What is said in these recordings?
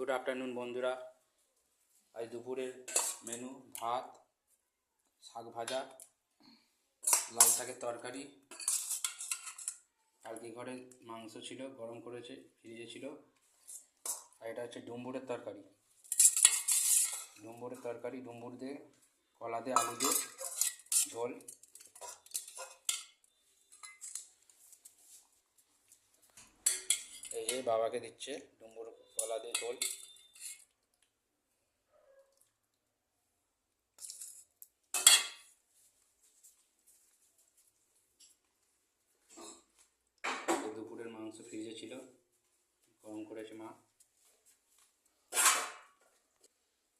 Good afternoon বন্ধুরা। আজ দুপুরের মেনু ভাত, শাক ভাজা, লাল শাকের তরকারি। কালকে ঘরে মাংস ছিল, গরম করেছে, ফ্রিজে ছিল। আর এটা হচ্ছে ডুমুরের তরকারি। ডুমুর দিয়ে কলা দিয়ে আলু দিয়ে ঝোল। এই যে বাবাকে দিচ্ছে ডুমুর কলা দিয়ে ঝোল। দুপুরের মাংস ফ্রিজে ছিল, গরম করেছে মা।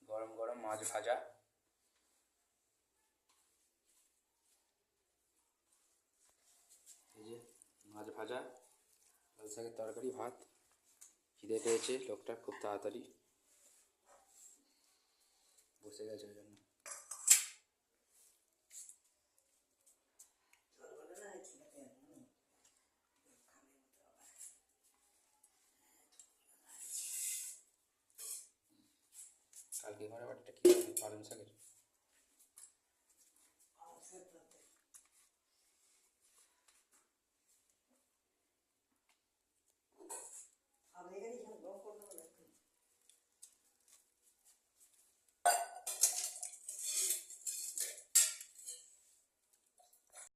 গরম গরম মাছ ভাজা। এই যে মাছ ভাজা, লাল শাকের তরকারি, ভাত। খিদে পেয়েছে লোকটা, খুব তাড়াতাড়ি বসে গেছে ওই জন্য। কালকে ঘরে আবার একটা কী পালং শাকের